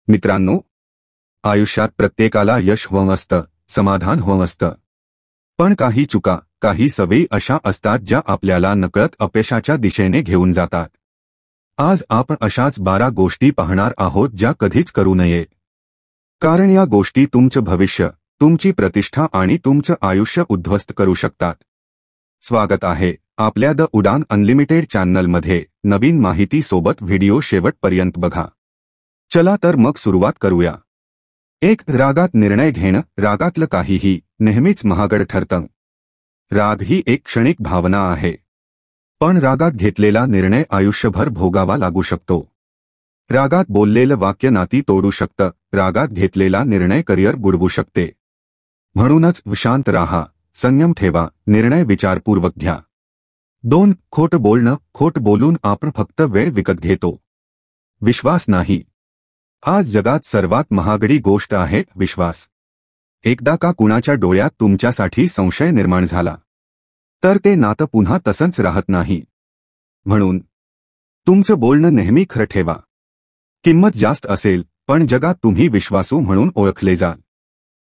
मित्रांनो, आयुष्यात प्रत्येकाला यश हवं असतं, समाधान हवं असतं. पण काही चुका, काही सवयी अशा असतात ज्या आपल्याला नकळत अपयशाच्या दिशेने घेऊन जातात. आज आपण अशाच 12 गोष्टी पाहणार आहोत ज्या कधीच करू नये. कारण या गोष्टी तुमचं भविष्य, तुमची प्रतिष्ठा आणि तुमचं आयुष्य उद्ध्वस्त करू शकतात. स्वागत आहे आपल्या द उडान अनलिमिटेड चॅनलमध्ये. नवीन माहिती सोबत व्हिडिओ शेवटपर्यंत बघा. चला तर मग सुरुवात करूया. 1. रागात निर्णय घेणं. रागातलं काहीही नेहमीच महागड ठरतं. राग ही एक क्षणिक भावना आहे, पण रागात घेतलेला निर्णय आयुष्यभर भोगावा लागू शकतो. रागात बोललेलं वाक्य नाती तोडू शकतं. रागात घेतलेला निर्णय करिअर बुडवू शकते. म्हणूनच शांत राहा, संयम ठेवा, निर्णय विचारपूर्वक घ्या. 2. खोटं बोलणं. खोट बोलून आपण फक्त वेळ विकत घेतो, विश्वास नाही. आज जगात सर्वात महागडी गोष्ट आहे विश्वास. एकदा का कुणाच्या डोळ्यात तुमच्यासाठी संशय निर्माण झाला, तर ते नातं पुन्हा तसंच राहत नाही. म्हणून तुमचं बोलणं नेहमी खरं ठेवा. किंमत जास्त असेल, पण जगात तुम्ही विश्वासू म्हणून ओळखले जाल.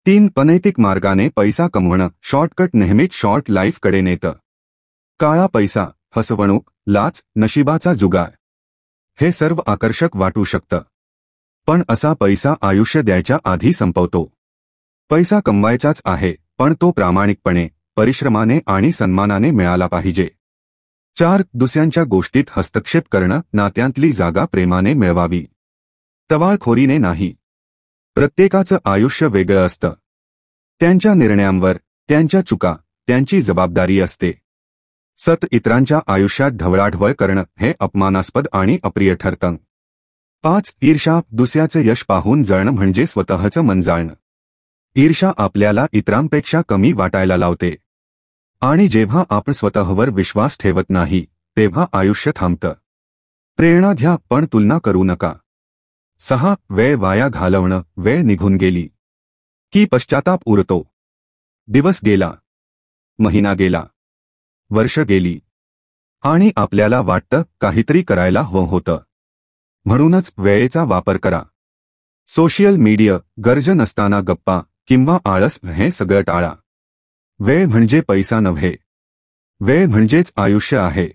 3. अनैतिक मार्गाने पैसा कमवणं. शॉर्टकट नेहमीच शॉर्ट लाईफकडे नेतं. काळा पैसा, फसवणूक, लाच, नशिबाचा जुगार हे सर्व आकर्षक वाटू शकतं, पण असा पैसा आयुष्य द्यायच्या आधी संपवतो. पैसा कमवायचाच आहे, पण तो प्रामाणिकपणे, परिश्रमाने आणि सन्मानाने मिळाला पाहिजे. 4. दुसऱ्यांच्या गोष्टीत हस्तक्षेप करणं. नात्यांतली जागा प्रेमाने मिळवावी, टवाळखोरीने नाही. प्रत्येकाचं आयुष्य वेगळं असतं. त्यांच्या निर्णयांवर, त्यांच्या चुका, त्यांची जबाबदारी असते. इतरांच्या आयुष्यात ढवळाढवळ करणं हे अपमानास्पद आणि अप्रिय ठरतं. 5. ईर्ष्या. दुसऱ्याचं यश पाहून जळणं म्हणजे स्वतःचं मन जाळणं. ईर्ष्या आपल्याला इतरांपेक्षा कमी वाटायला लावते, आणि जेव्हा आपण स्वतःवर विश्वास ठेवत नाही, तेव्हा आयुष्य थांबतं. प्रेरणा घ्या, पण तुलना करू नका. 6. वेळ वाया घालवणं. वेळ निघून गेली की पश्चाताप उरतो. दिवस गेला, महिना गेला, वर्ष गेली, आणि आपल्याला वाटतं काहीतरी करायला हवं होतं. म्हणूनच वेळेचा वापर करा. सोशल मीडिया, गरज नसताना गप्पा किंवा आळस हे सगळं टाळा. वेळ म्हणजे पैसा नव्हे, वेळ म्हणजेच आयुष्य आहे.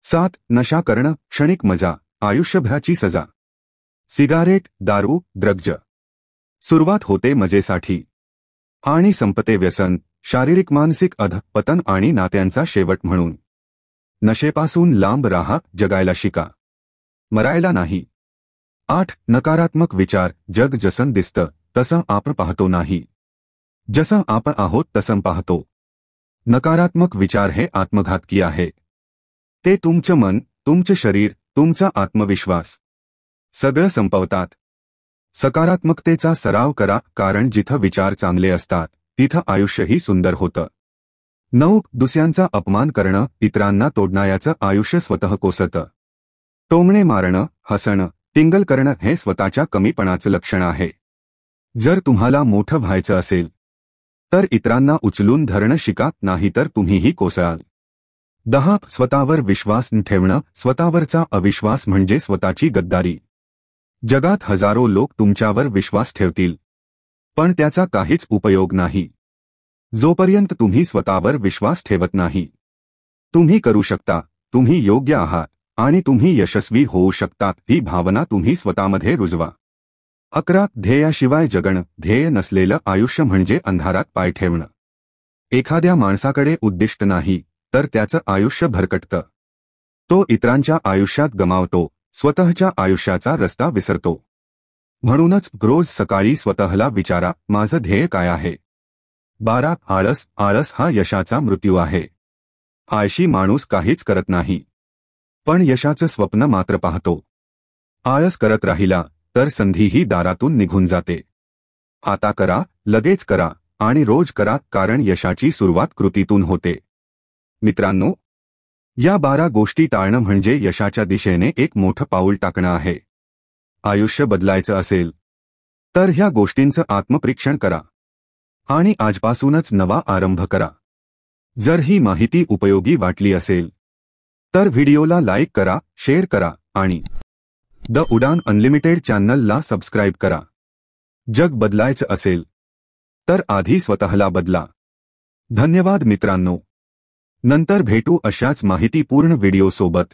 7. नशा करणं. क्षणिक मजा, आयुष्यभराची सजा. सिगारेट, दारू, ड्रग्ज. सुरुवात होते मजेसाठी आणि संपते व्यसन, शारीरिक मानसिक अधःपतन आणि नात्यांचा शेवट म्हणून. नशेपासून लांब राहा, जगायला शिका, मरायला नाही. 8. नकारात्मक विचार. जग जसं दिसतं तसं आपण पाहतो नाही, जसं आपण आहोत तसं पाहतो. नकारात्मक विचार हे आत्मघातकी आहे. ते तुमचं मन, तुमचं शरीर, तुमचा आत्मविश्वास सगळं संपवतात. सकारात्मकतेचा सराव करा, कारण जिथं विचार चांगले असतात तिथं आयुष्यही सुंदर होतं. 9. दुसऱ्यांचा अपमान करणं. इतरांना तोडणाऱ्याचं आयुष्य स्वतः कोसळतं. टोमणे मारणं, हसणं, टिंगल करणं हे स्वतःच्या कमीपणाचं लक्षण आहे. जर तुम्हाला मोठं व्हायचं असेल, तर इतरांना उचलून धरणं शिका, नाहीतर तुम्हीही कोसळाल. 10. स्वतःवर विश्वास न ठेवणं. स्वतःवरचा अविश्वास म्हणजे स्वतःची गद्दारी. जगात हजारो लोक तुमच्यावर विश्वास ठेवतील, पण त्याचा काहीच उपयोग नाही, जोपर्यंत तुम्ही स्वतःवर विश्वास ठेवत नाही. तुम्ही करू शकता, तुम्ही योग्य आहात, आणि तुम्ही यशस्वी होऊ शकता ही भावना तुम्ही स्वतःमध्ये रुजवा. 11. ध्येयाशिवाय जगणं. ध्येय नसलेलं आयुष्य म्हणजे अंधारात पाय ठेवणं. एखाद्या माणसाकडे उद्दिष्ट नाही, तर त्याचं आयुष्य भरकटतं. तो इतरांच्या आयुष्यात गमावतो, स्वतःच्या आयुष्याचा रस्ता विसरतो. म्हणूनच रोज सकाळी स्वतःला विचारा, माझं ध्येय काय आहे? 12. आळस. आळस हा यशाचा मृत्यू आहे. आळशी माणूस काहीच करत नाही, पण यशाचं स्वप्न मात्र पाहतो. आळस करत राहिला तर संधीही दारातून निघून जाते. आता करा, लगेच करा, आणि रोज करा, कारण यशाची सुरुवात कृतीतून होते. मित्रांनो, या 12 गोष्टी टाळणं म्हणजे यशाच्या दिशेने एक मोठं पाऊल टाकणं आहे. आयुष्य बदलायचं असेल तर ह्या गोष्टींचं आत्मपरीक्षण करा आणि आजपासूनच नवा आरंभ करा. जर ही माहिती उपयोगी वाटली असेल तर व्हिडिओला लाईक करा, शेअर करा आणि द उडान अनलिमिटेड चॅनलला सबस्क्राईब करा. जग बदलायचं असेल तर आधी स्वतःला बदला. धन्यवाद मित्रांनो. नंतर भेटू अशाच माहितीपूर्ण व्हिडिओसोबत.